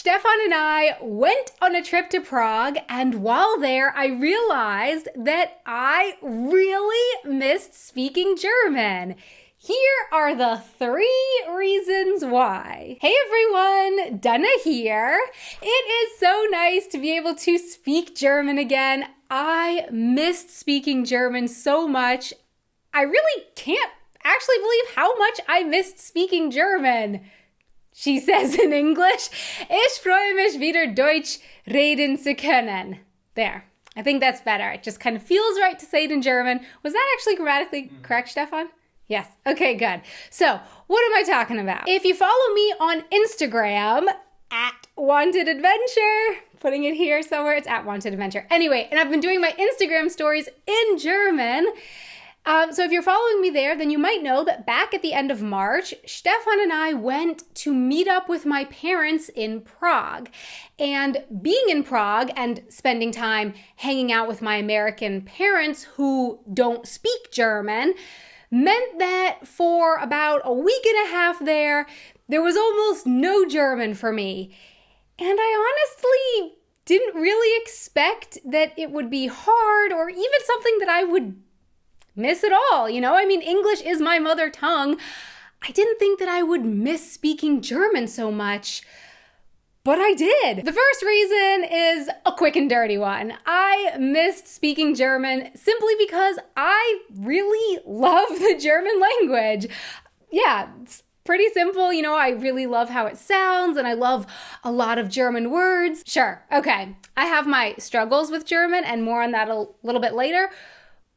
Stefan and I went on a trip to Prague, and while there, I realized that I really missed speaking German. Here are the 3 reasons why. Hey everyone, Dana here. It is so nice to be able to speak German again. I missed speaking German so much. I really can't actually believe how much I missed speaking German. She says in English, Ich freue mich wieder Deutsch reden zu können. There. I think that's better. It just kind of feels right to say it in German. Was that actually grammatically correct, Stefan? Yes. Okay, good. So, what am I talking about? If you follow me on Instagram, @WantedAdventure, putting it here somewhere, it's @WantedAdventure. Anyway, and I've been doing my Instagram stories in German. So if you're following me there, then you might know that back at the end of March, Stefan and I went to meet up with my parents in Prague. And being in Prague and spending time hanging out with my American parents who don't speak German meant that for about a week and a half there was almost no German for me. And I honestly didn't really expect that it would be hard or even something that I would miss it all, you know? I mean, English is my mother tongue. I didn't think that I would miss speaking German so much, but I did. The first reason is a quick and dirty one. I missed speaking German simply because I really love the German language. Yeah, it's pretty simple. You know, I really love how it sounds and I love a lot of German words. Sure, okay, I have my struggles with German and more on that a little bit later.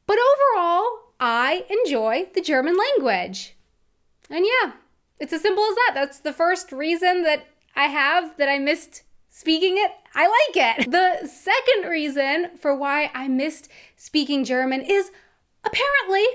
But overall, I enjoy the German language. And yeah, it's as simple as that. That's the first reason that I have that I missed speaking it. I like it. The second reason for why I missed speaking German is apparently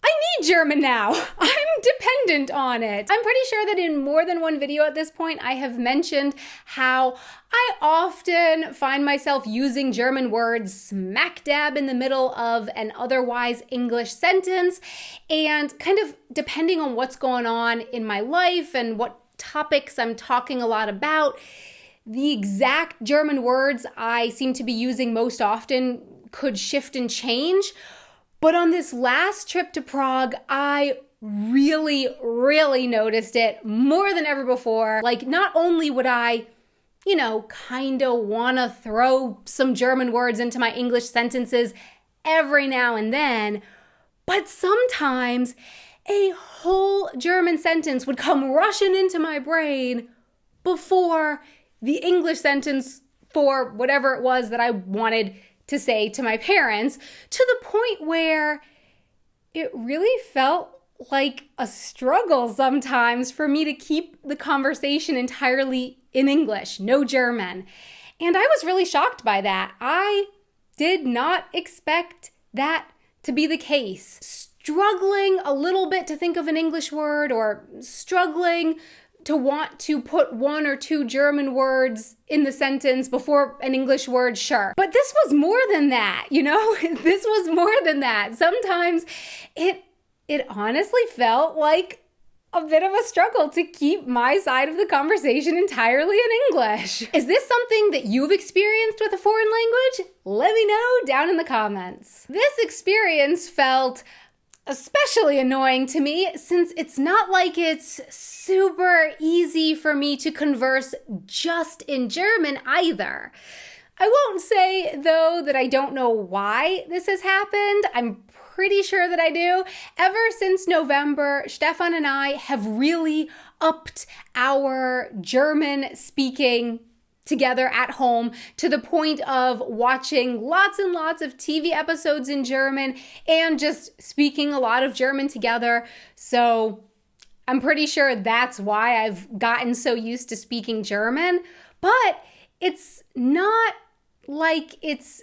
I need German now. I'm dependent on it. I'm pretty sure that in more than one video at this point, I have mentioned how I often find myself using German words smack dab in the middle of an otherwise English sentence, and kind of depending on what's going on in my life and what topics I'm talking a lot about, the exact German words I seem to be using most often could shift and change. But on this last trip to Prague, I really noticed it more than ever before. Like, not only would I, kind of want to throw some German words into my English sentences every now and then, but sometimes a whole German sentence would come rushing into my brain before the English sentence for whatever it was that I wanted to say to my parents, to the point where it really felt like a struggle sometimes for me to keep the conversation entirely in English, no German. And I was really shocked by that. I did not expect that to be the case. Struggling a little bit to think of an English word, or struggling to want to put 1 or 2 German words in the sentence before an English word, sure. But this was more than that, This was more than that. Sometimes it honestly felt like a bit of a struggle to keep my side of the conversation entirely in English. Is this something that you've experienced with a foreign language? Let me know down in the comments. This experience felt especially annoying to me since it's not like it's super easy for me to converse just in German either. I won't say, though, that I don't know why this has happened. I'm pretty sure that I do. Ever since November, Stefan and I have really upped our German speaking together at home to the point of watching lots and lots of TV episodes in German and just speaking a lot of German together. So I'm pretty sure that's why I've gotten so used to speaking German. But it's not like it's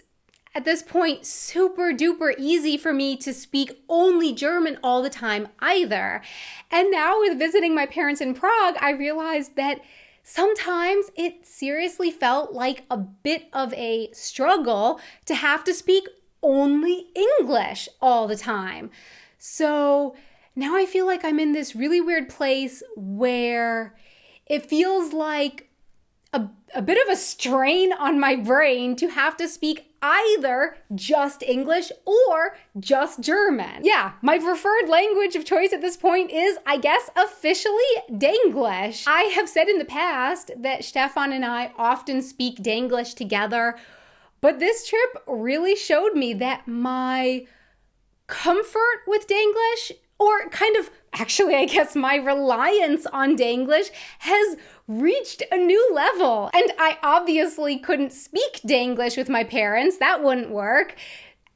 at this point super duper easy for me to speak only German all the time either. And now with visiting my parents in Prague, I realized that sometimes it seriously felt like a bit of a struggle to have to speak only English all the time. So now I feel like I'm in this really weird place where it feels like a bit of a strain on my brain to have to speak either just English or just German. Yeah, my preferred language of choice at this point is, I guess, officially Danglish. I have said in the past that Stefan and I often speak Danglish together, but this trip really showed me that my comfort with Danglish, or kind of, actually, I guess my reliance on Danglish has reached a new level. And I obviously couldn't speak Danglish with my parents. That wouldn't work.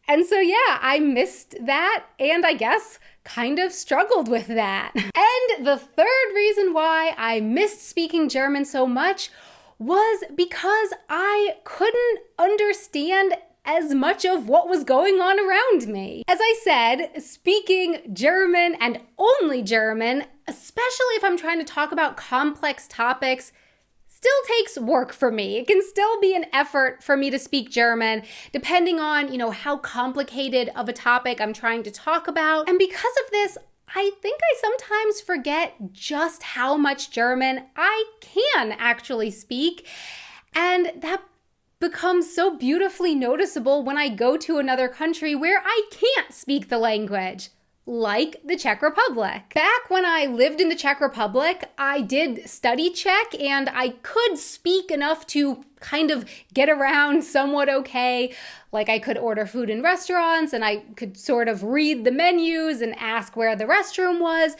And so, yeah, I missed that and I guess kind of struggled with that. And the third reason why I missed speaking German so much was because I couldn't understand as much of what was going on around me. As I said, speaking German and only German, especially if I'm trying to talk about complex topics, still takes work for me. It can still be an effort for me to speak German, depending on, how complicated of a topic I'm trying to talk about. And because of this, I think I sometimes forget just how much German I can actually speak. And that becomes so beautifully noticeable when I go to another country where I can't speak the language, like the Czech Republic. Back when I lived in the Czech Republic, I did study Czech and I could speak enough to kind of get around somewhat okay. Like I could order food in restaurants and I could sort of read the menus and ask where the restroom was.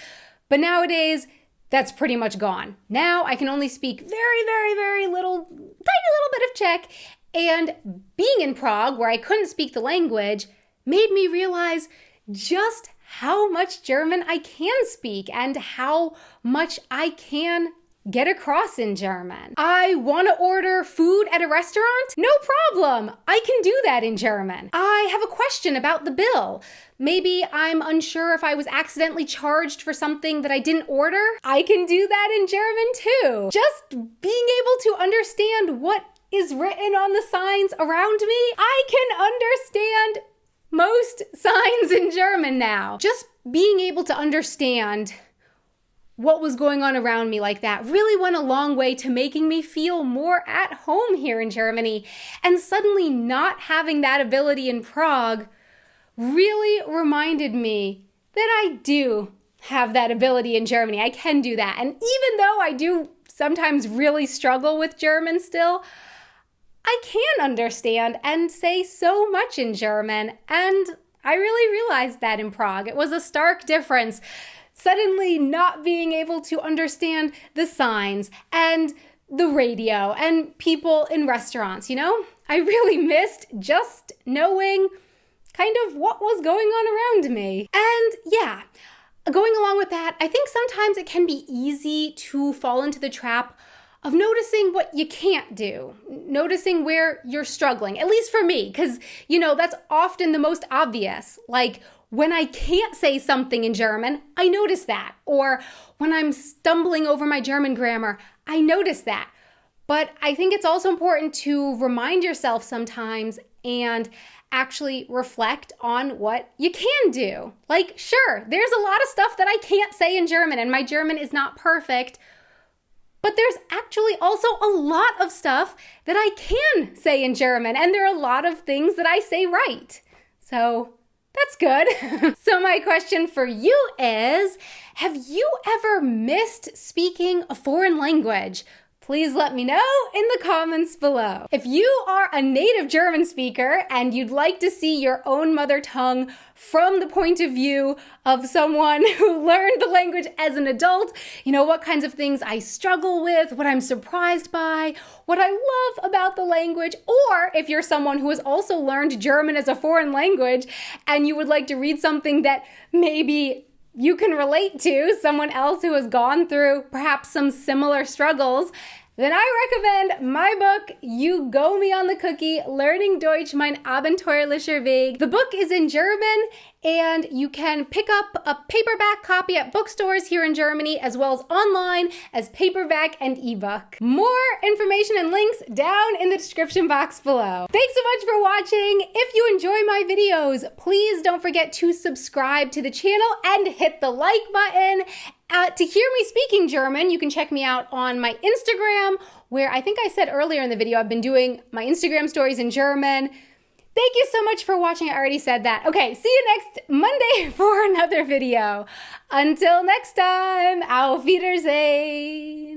But nowadays, that's pretty much gone. Now I can only speak very, very, very little, tiny little bit of Czech. And being in Prague, where I couldn't speak the language, made me realize just how much German I can speak and how much I can get across in German. I want to order food at a restaurant? No problem. I can do that in German. I have a question about the bill. Maybe I'm unsure if I was accidentally charged for something that I didn't order. I can do that in German too. Just being able to understand what is written on the signs around me, I can understand most signs in German now. Just being able to understand what was going on around me like that really went a long way to making me feel more at home here in Germany. And suddenly not having that ability in Prague really reminded me that I do have that ability in Germany. I can do that. And even though I do sometimes really struggle with German still, I can understand and say so much in German. And I really realized that in Prague. It was a stark difference. Suddenly not being able to understand the signs and the radio and people in restaurants, I really missed just knowing kind of what was going on around me. And yeah, going along with that, I think sometimes it can be easy to fall into the trap of noticing what you can't do, noticing where you're struggling, at least for me, because, that's often the most obvious. Like, when I can't say something in German, I notice that. Or when I'm stumbling over my German grammar, I notice that. But I think it's also important to remind yourself sometimes and actually reflect on what you can do. Like, sure, there's a lot of stuff that I can't say in German, and my German is not perfect. But there's actually also a lot of stuff that I can say in German, and there are a lot of things that I say right. So that's good. So my question for you is, have you ever missed speaking a foreign language? Please let me know in the comments below. If you are a native German speaker and you'd like to see your own mother tongue from the point of view of someone who learned the language as an adult, what kinds of things I struggle with, what I'm surprised by, what I love about the language, or if you're someone who has also learned German as a foreign language and you would like to read something that maybe you can relate to, someone else who has gone through perhaps some similar struggles, then I recommend my book, You Go Me on the Cookie, Learning Deutsch, mein abenteuerlicher Weg. The book is in German, and you can pick up a paperback copy at bookstores here in Germany, as well as online as paperback and ebook. More information and links down in the description box below. Thanks so much for watching. If you enjoy my videos, please don't forget to subscribe to the channel and hit the like button. To hear me speaking German, you can check me out on my Instagram, where I think I said earlier in the video, I've been doing my Instagram stories in German. Thank you so much for watching. I already said that. Okay, see you next Monday for another video. Until next time, auf Wiedersehen.